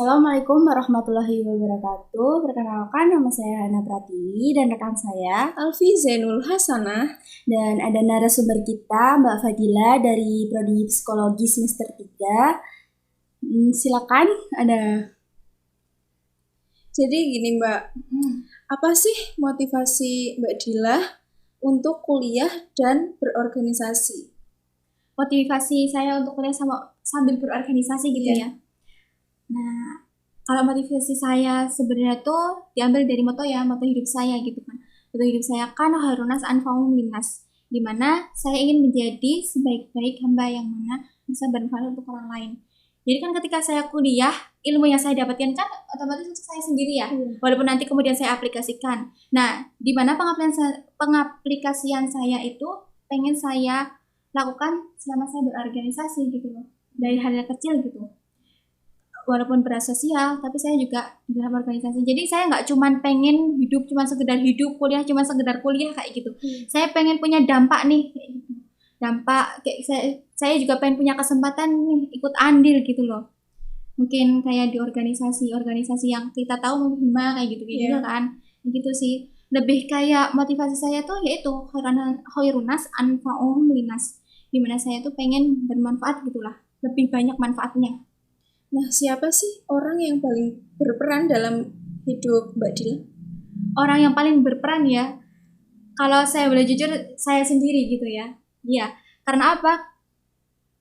Assalamualaikum warahmatullahi wabarakatuh. Perkenalkan, nama saya Hana Pratiwi dan rekan saya Alfi Zainul Hasanah. Dan ada narasumber kita Mbak Fadila dari Prodi Psikologi semester 3. Silakan, ada. Jadi gini Mbak, apa sih motivasi Mbak Dila untuk kuliah dan berorganisasi? Motivasi saya untuk kuliah sambil berorganisasi gitu ya. Nah, kalau motivasi saya sebenarnya tuh diambil dari moto hidup saya gitu kan. Moto hidup saya kan Harunas Anfa'um Linnas, di mana saya ingin menjadi sebaik-baik hamba yang mana bisa bermanfaat untuk orang lain. Jadi kan ketika saya kuliah, ilmu yang saya dapatkan kan otomatis untuk saya sendiri ya, walaupun nanti kemudian saya aplikasikan. Nah, di mana pengaplikasian saya itu pengen saya lakukan selama saya berorganisasi gitu loh, dari hal yang kecil gitu. Walaupun berat sosial, tapi saya juga di dalam organisasi. Jadi saya nggak cuma pengen hidup cuma sekedar hidup, kuliah cuma sekedar kuliah kayak gitu. Saya pengen punya dampak nih, kayak gitu. Dampak kayak saya juga pengen punya kesempatan nih ikut andil gitu loh. Mungkin kayak di organisasi yang kita tahu Hima kayak gitu gitu kan. Gitu sih. Lebih kayak motivasi saya tuh yaitu Khairunas Anfa'um Linas. Dimana saya tuh pengen bermanfaat gitulah. Lebih banyak manfaatnya. Nah, siapa sih orang yang paling berperan dalam hidup Mbak Dila? Orang yang paling berperan ya, kalau saya boleh jujur, saya sendiri gitu ya. Iya, karena apa?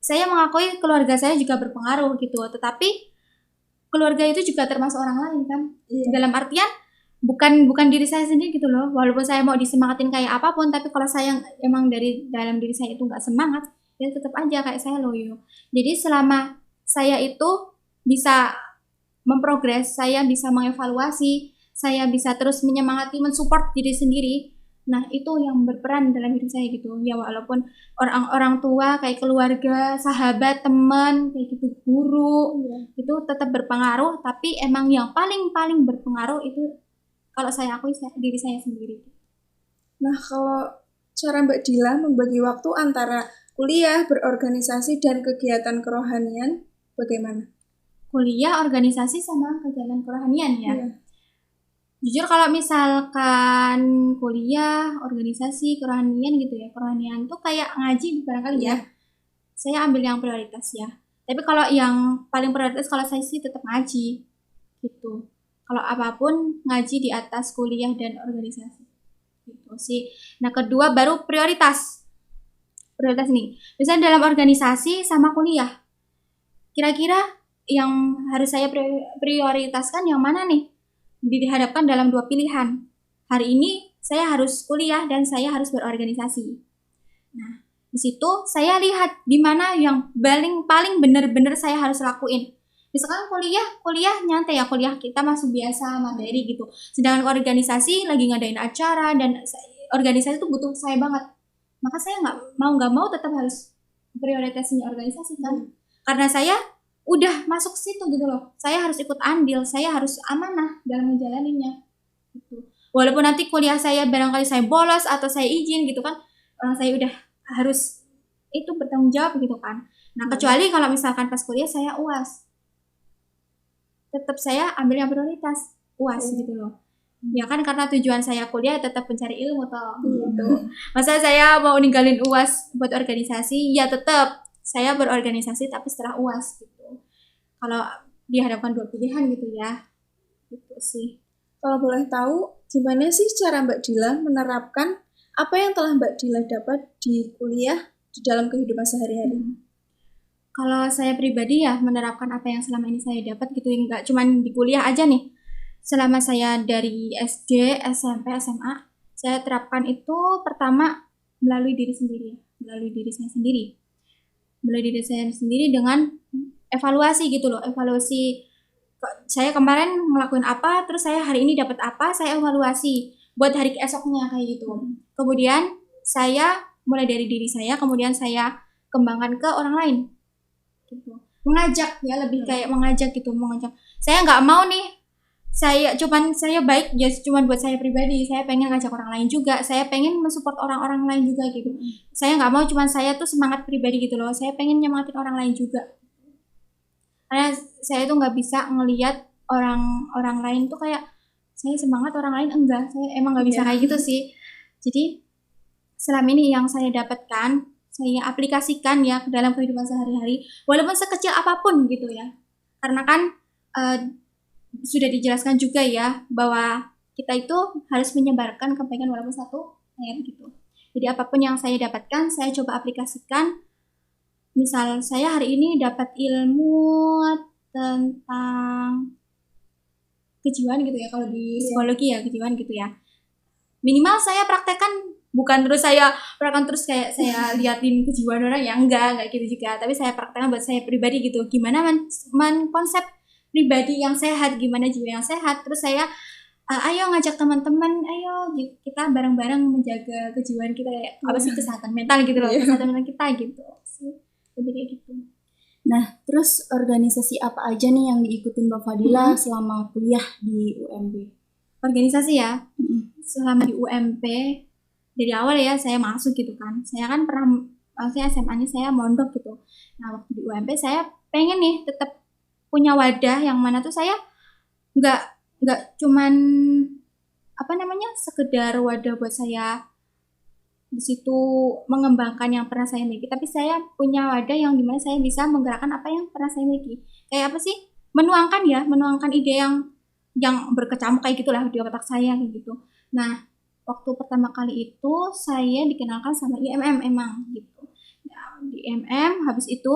Saya mengakui keluarga saya juga berpengaruh gitu, tetapi keluarga itu juga termasuk orang lain kan. Dalam artian bukan diri saya sendiri gitu loh. Walaupun saya mau disemangatin kayak apapun, tapi kalau saya emang dari dalam diri saya itu nggak semangat, ya tetap aja kayak saya loyo. Jadi selama saya itu bisa memprogres, saya bisa mengevaluasi, saya bisa terus menyemangati, mensupport diri sendiri. Nah, itu yang berperan dalam hidup saya gitu. Ya walaupun orang tua kayak keluarga, sahabat, teman, kayak gitu, guru, itu tetap berpengaruh, tapi emang yang paling berpengaruh itu kalau saya akui diri saya sendiri. Nah, kalau cara Mbak Dila membagi waktu antara kuliah, berorganisasi, dan kegiatan kerohanian, bagaimana? Kuliah, organisasi, sama kegiatan kerohanian ya. Jujur kalau misalkan kuliah, organisasi, kerohanian gitu ya, kerohanian tuh kayak ngaji barangkali ya. Saya ambil yang prioritas ya. Tapi kalau yang paling prioritas kalau saya sih tetap ngaji gitu. Kalau apapun ngaji di atas kuliah dan organisasi gitu sih. Nah, kedua baru prioritas. Prioritas nih. Misalnya dalam organisasi sama kuliah. Kira-kira yang harus saya prioritaskan yang mana nih? Dihadapkan dalam dua pilihan. Hari ini saya harus kuliah dan saya harus berorganisasi. Nah, di situ saya lihat di mana yang paling benar-benar saya harus lakuin. Misalkan kuliah nyantai ya, kuliah kita masih biasa materi gitu. Sedangkan organisasi lagi ngadain acara dan organisasi itu butuh saya banget. Maka saya nggak mau tetap harus prioritasnya organisasi kan. Karena saya udah masuk situ gitu loh. Saya harus ikut andil, saya harus amanah dalam menjalaninya. Gitu. Walaupun nanti kuliah saya barangkali saya bolos atau saya izin gitu kan, saya udah harus itu bertanggung jawab gitu kan. Nah, kecuali kalau misalkan pas kuliah saya UAS. Tetap saya ambil yang prioritas, UAS gitu loh. Ya kan karena tujuan saya kuliah tetap mencari ilmu toh gitu. Masa saya mau ninggalin UAS buat organisasi, ya tetap saya berorganisasi tapi setelah UAS gitu. Kalau dihadapkan dua pilihan gitu ya, gitu sih. Kalau boleh tahu, gimana sih cara Mbak Dila menerapkan apa yang telah Mbak Dila dapat di kuliah di dalam kehidupan sehari-hari? Kalau saya pribadi ya menerapkan apa yang selama ini saya dapat gitu, nggak cuma di kuliah aja nih. Selama saya dari SD, SMP, SMA, saya terapkan itu pertama melalui diri sendiri, melalui diri saya sendiri dengan evaluasi gitu loh, evaluasi saya kemarin ngelakuin apa, terus saya hari ini dapat apa, saya evaluasi buat hari esoknya kayak gitu. Kemudian saya mulai dari diri saya, kemudian saya kembangkan ke orang lain. Gitu. Mengajak ya, lebih kayak mengajak gitu, mengajak. Saya nggak mau nih saya baik ya cuman buat saya pribadi, saya pengen ngajak orang lain juga, saya pengen mensupport orang-orang lain juga gitu. Saya nggak mau cuman saya tuh semangat pribadi gitu loh, saya pengen nyemangatin orang lain juga. Karena saya tuh nggak bisa ngelihat orang lain tuh kayak saya semangat, orang lain enggak. Saya emang nggak bisa kayak gitu sih. Jadi selama ini yang saya dapatkan, saya aplikasikan ya ke dalam kehidupan sehari-hari, walaupun sekecil apapun gitu ya. Karena kan eh, sudah dijelaskan juga ya bahwa kita itu harus menyebarkan kebaikan walaupun satu ayat gitu. Jadi apapun yang saya dapatkan, saya coba aplikasikan. Misal saya hari ini dapat ilmu tentang kejiwaan gitu ya, kalau di psikologi ya kejiwaan gitu ya. Minimal saya praktekkan, bukan terus saya praktekkan terus kayak saya liatin kejiwaan orang ya, enggak gitu juga, tapi saya praktekkan buat saya pribadi gitu, gimana konsep pribadi yang sehat, gimana jiwa yang sehat. Terus saya ayo ngajak teman-teman, ayo kita bareng-bareng menjaga kejiwaan kita, kayak apa sih, kesehatan mental gitu loh, kesehatan mental kita gitu sih, lebih kayak gitu. Nah, terus organisasi apa aja nih yang diikutin Mbak Fadila selama kuliah di UMB? Organisasi ya, selama di UMP dari awal ya saya masuk gitu kan. Saya kan pernah, maksudnya SMA-nya saya mondok gitu. Nah waktu di UMP saya pengen nih tetap punya wadah yang mana tuh saya nggak cuman apa namanya sekedar wadah buat saya di situ mengembangkan yang pernah saya miliki, tapi saya punya wadah yang dimana saya bisa menggerakkan apa yang pernah saya miliki. Kayak apa sih? Menuangkan ide yang berkecamuk kayak gitulah di otak saya kayak gitu. Nah, waktu pertama kali itu saya dikenalkan sama IMM emang gitu. Nah, di IMM habis itu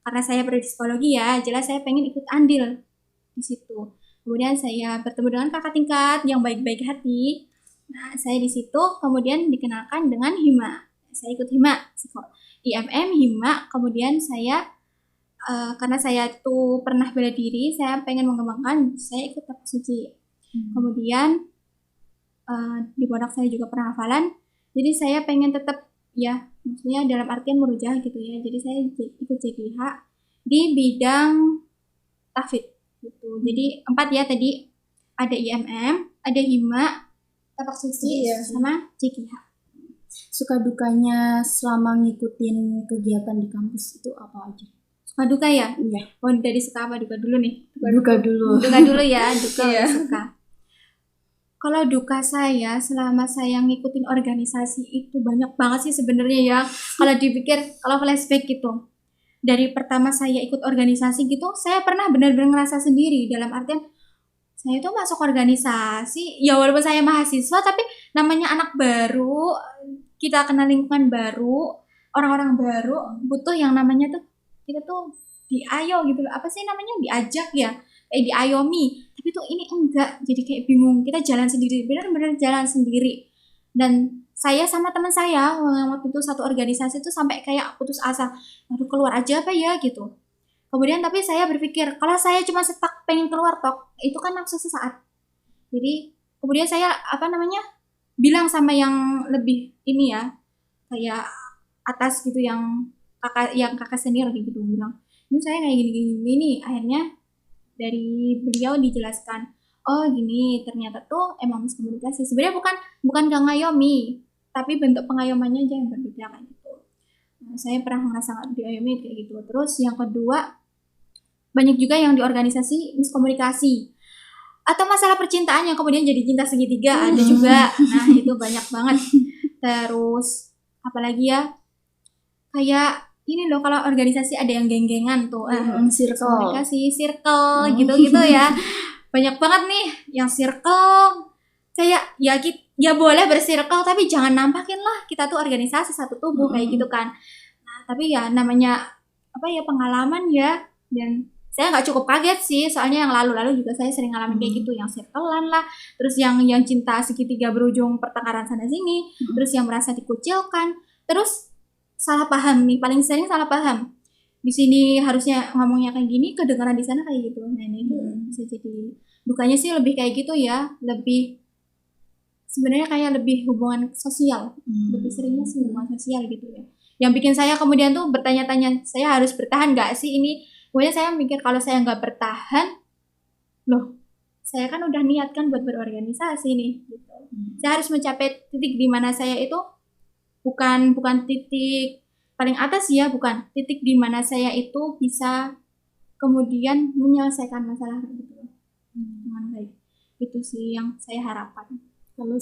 karena saya berada di psikologi ya, jelas saya pengen ikut andil di situ. Kemudian saya bertemu dengan kakak tingkat yang baik-baik hati. Nah, saya di situ kemudian dikenalkan dengan Hima. Saya ikut Hima, IMM Hima. Kemudian saya karena saya tuh pernah bela diri, saya pengen mengembangkan, saya ikut tapak suci. Kemudian di pondok saya juga pernah hafalan, jadi saya pengen tetap ya, maksudnya dalam artian merujah gitu ya. Jadi saya ikut JDH di bidang tahfidz gitu. Jadi 4 ya tadi, ada IMM, ada Hima, tapak suci, sama JDH. Suka dukanya selama ngikutin kegiatan di kampus itu apa aja? Suka duka ya? Iya. Oh, dari suka apa duka dulu nih? Duka dulu. Duka dulu ya, duka suka. Kalau duka saya selama saya ngikutin organisasi itu banyak banget sih sebenarnya ya. Kalau dipikir, kalau flashback gitu. Dari pertama saya ikut organisasi gitu, saya pernah benar-benar ngerasa sendiri, dalam artian saya tuh masuk organisasi, ya walaupun saya mahasiswa, tapi namanya anak baru, kita kenal lingkungan baru, orang-orang baru, butuh yang namanya tuh kita tuh diayo gitu loh, apa sih namanya, diajak ya, kayak diayomi. Tapi tuh ini enggak, jadi kayak bingung, kita jalan sendiri, benar-benar jalan sendiri. Dan saya sama teman saya yang waktu itu satu organisasi tuh sampai kayak putus asa, aduh keluar aja apa ya gitu. Kemudian tapi saya berpikir, kalau saya cuma stuck pengen keluar tok, itu kan nafsu sesaat. Jadi kemudian saya apa namanya bilang sama yang lebih ini ya, kayak atas gitu, yang kakak senior gitu, bilang ini saya kayak gini. Akhirnya dari beliau dijelaskan, oh gini, ternyata tuh emang miskomunikasi. Sebenarnya bukan gak ngayomi, tapi bentuk pengayomannya aja yang berbeda kayak gitu. Nah, saya pernah ngerasa diayomi kayak gitu. Terus yang kedua, banyak juga yang di organisasi miskomunikasi atau masalah percintaan yang kemudian jadi cinta segitiga, ada juga. Nah itu banyak banget. Terus apalagi ya, kayak ini loh, kalau organisasi ada yang geng-gengan tuh, komunikasi circle gitu-gitu ya, banyak banget nih yang circle, kayak ya boleh bersirkel tapi jangan nampakin lah kita tuh organisasi satu tubuh kayak gitu kan. Nah tapi ya namanya apa ya, pengalaman ya, dan saya nggak cukup kaget sih, soalnya yang lalu-lalu juga saya sering ngalamin kayak gitu, yang circlean lah, terus yang cinta segitiga berujung pertengkaran sana sini, terus yang merasa dikucilkan, terus salah paham nih, paling sering salah paham. Di sini harusnya ngomongnya kayak gini, kedengaran di sana kayak gitu. Nah ini tuh bisa jadi dukanya sih, lebih kayak gitu ya, lebih sebenarnya kayak lebih hubungan sosial, lebih seringnya sih hubungan sosial gitu ya. Yang bikin saya kemudian tuh bertanya-tanya, saya harus bertahan nggak sih ini? Kemudian saya mikir, kalau saya nggak bertahan, loh, saya kan udah niatkan buat berorganisasi nih. Gitu. Saya harus mencapai titik di mana saya itu bukan titik paling atas ya, bukan titik di mana saya itu bisa kemudian menyelesaikan masalah gitu dengan baik. Itu sih yang saya harapkan. Kalau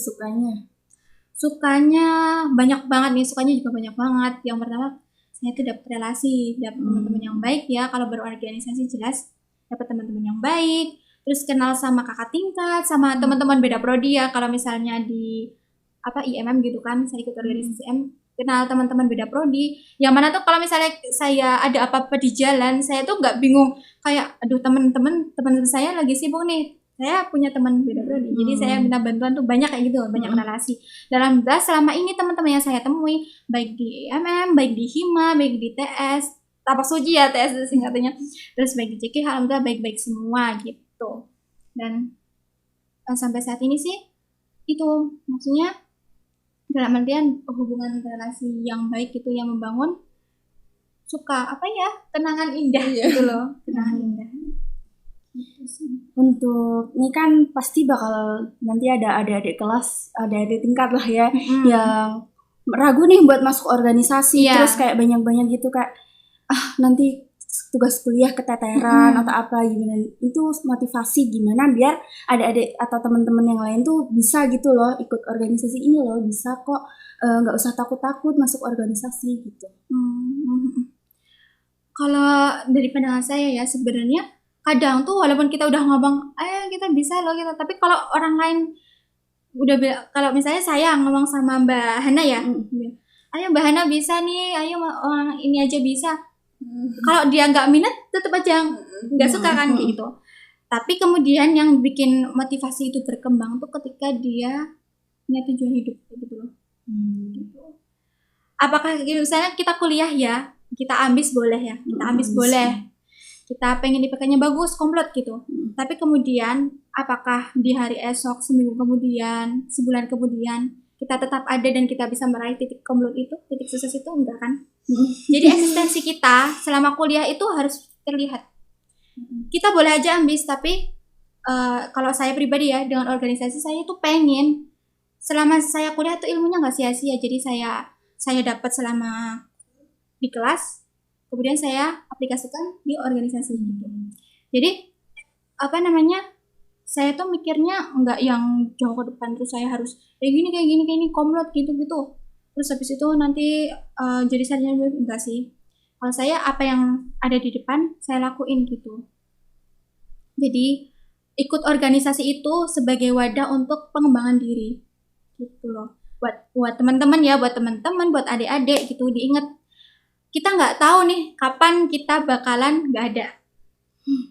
Sukanya banyak banget nih, sukanya juga banyak banget. Yang pertama, saya tuh dapat relasi, dapat teman-teman yang baik ya. Kalau berorganisasi jelas dapat teman-teman yang baik, terus kenal sama kakak tingkat, sama teman-teman beda prodi ya. Kalau misalnya di IMM gitu kan, saya ikut organisasi IMM, kenal teman-teman beda prodi. Yang mana tuh kalau misalnya saya ada apa-apa di jalan, saya tuh nggak bingung kayak aduh teman-teman saya lagi sibuk nih. Saya punya teman beda prodi, jadi saya minta bantuan tuh banyak kayak gitu, banyak relasi. Dalam selama ini teman-teman yang saya temui, baik di IMM, baik di HIMA, baik di TS, Tapak Suci ya TS itu singkatannya, terus baik di CK, alhamdulillah baik-baik semua gitu. Dan sampai saat ini sih itu maksudnya dalam artian hubungan relasi yang baik itu yang membangun suka kenangan indah gitu loh, kenangan indah. untuk ini kan pasti bakal nanti ada adik-adik kelas, ada adik tingkat lah ya yang ragu nih buat masuk organisasi, terus kayak banyak-banyak gitu kayak nanti tugas kuliah keteteran atau apa gimana. Itu motivasi gimana biar adik-adik atau teman-teman yang lain tuh bisa gitu loh ikut organisasi ini loh, bisa kok, nggak usah takut-takut masuk organisasi gitu. Kalau dari pandangan saya ya sebenarnya kadang tuh walaupun kita udah ngomong ayo kita bisa loh kita, tapi kalau orang lain udah kalau misalnya saya ngomong sama Mbak Hana ya, ayo Mbak Hana bisa nih, ayo orang ini aja bisa. Kalau dia nggak minat tetap aja nggak suka kan kayak gitu. Tapi kemudian yang bikin motivasi itu berkembang tuh ketika dia punya tujuan hidup gitu loh. Gitu. Apakah misalnya kita kuliah ya, kita ambis boleh ya, kita ambis boleh. Kita pengen IPK-nya bagus, komplot gitu. Tapi kemudian, apakah di hari esok, seminggu kemudian, sebulan kemudian, kita tetap ada dan kita bisa meraih titik komplot itu, titik sukses itu? Enggak kan? Jadi eksistensi kita selama kuliah itu harus terlihat. Kita boleh aja ambis, tapi kalau saya pribadi ya, dengan organisasi saya itu pengen, selama saya kuliah tuh ilmunya nggak sia-sia. Jadi saya dapat selama di kelas, kemudian saya aplikasikan di organisasi gitu. Jadi saya tuh mikirnya nggak yang jauh ke depan terus saya harus kayak gini komplot gitu. Terus habis itu nanti jadi sarjana, enggak sih. Kalau saya apa yang ada di depan saya lakuin gitu. Jadi ikut organisasi itu sebagai wadah untuk pengembangan diri gitu loh. Buat teman-teman ya, buat adik-adik gitu, diingat kita nggak tahu nih kapan kita bakalan nggak ada.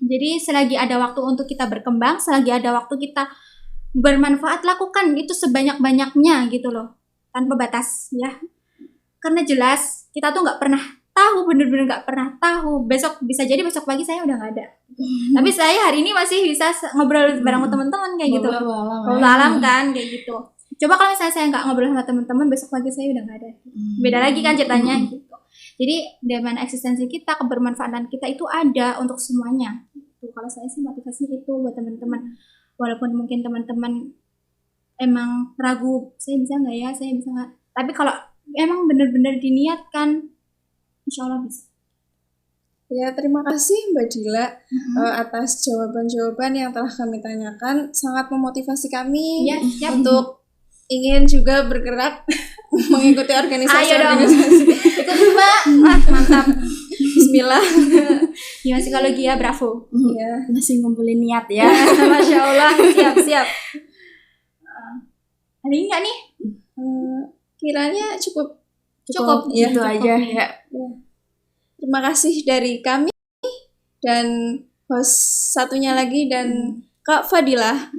Jadi selagi ada waktu untuk kita berkembang, selagi ada waktu kita bermanfaat, lakukan itu sebanyak-banyaknya gitu loh, tanpa batas ya. Karena jelas kita tuh nggak pernah tahu, bener-bener nggak pernah tahu. Bisa jadi besok pagi saya udah nggak ada. Tapi saya hari ini masih bisa ngobrol bareng teman-teman kayak gitu. Alam kan kayak gitu. Coba kalau misalnya saya nggak ngobrol sama teman-teman, besok pagi saya udah nggak ada. Beda lagi kan ceritanya gitu. Jadi dengan eksistensi kita, kebermanfaatan kita itu ada untuk semuanya. Kalau saya sih motivasi itu buat teman-teman. Walaupun mungkin teman-teman emang ragu, saya bisa nggak ya, saya bisa nggak. Tapi kalau emang benar-benar diniatkan, insya Allah bisa. Ya, terima kasih Mbak Dila atas jawaban-jawaban yang telah kami tanyakan. Sangat memotivasi kami untuk ingin juga bergerak mengikuti organisasi. Ikut Mbak. Mantap. Bismillah. Gimana psikologi ya, bravo. Ya, masih ngumpulin niat ya. Masya Allah, siap. Ada nggak nih? Kiranya cukup ya, itu aja ya. Terima kasih dari kami dan host satunya lagi dan Kak Fadilah.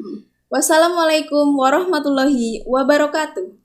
Wassalamualaikum warahmatullahi wabarakatuh.